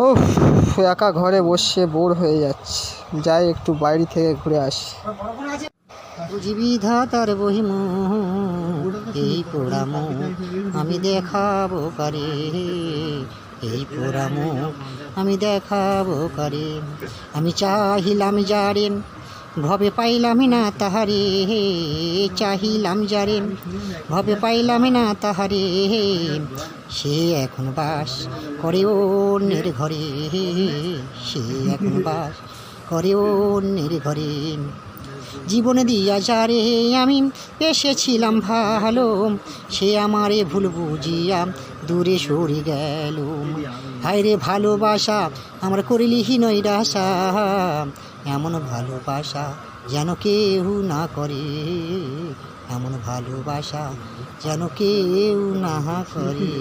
উফ, একা ঘরে বসে বোর হয়ে যাচ্ছে, যাই একটু বাইরে থেকে ঘুরে আসি। বুঝিবি ধাতার বহিমোহ, এই পোড়ামো আমি দেখাবো কারে, এই পোড়ামো আমি দেখাবো কারে। আমি চাহিলাম যারে, ভবে পাইলাম না তাহারে, চাহিলাম যারে, ভবে পাইলাম না তাহারে, সে এখন বাস করে অন্যের ঘরে, সে এখন বাস করে অন্যের ঘরে। জীবন দিয়া যারে আমি এসেছিলাম ভালো, সে আমারে ভুল বুঝিয়া দূরে সরে গেল। হায়রে ভালোবাসা আমার করিলি নৈরাশা, এমন ভালোবাসা যেন কেউ না করে, এমন ভালোবাসা যেন কেউ না করে।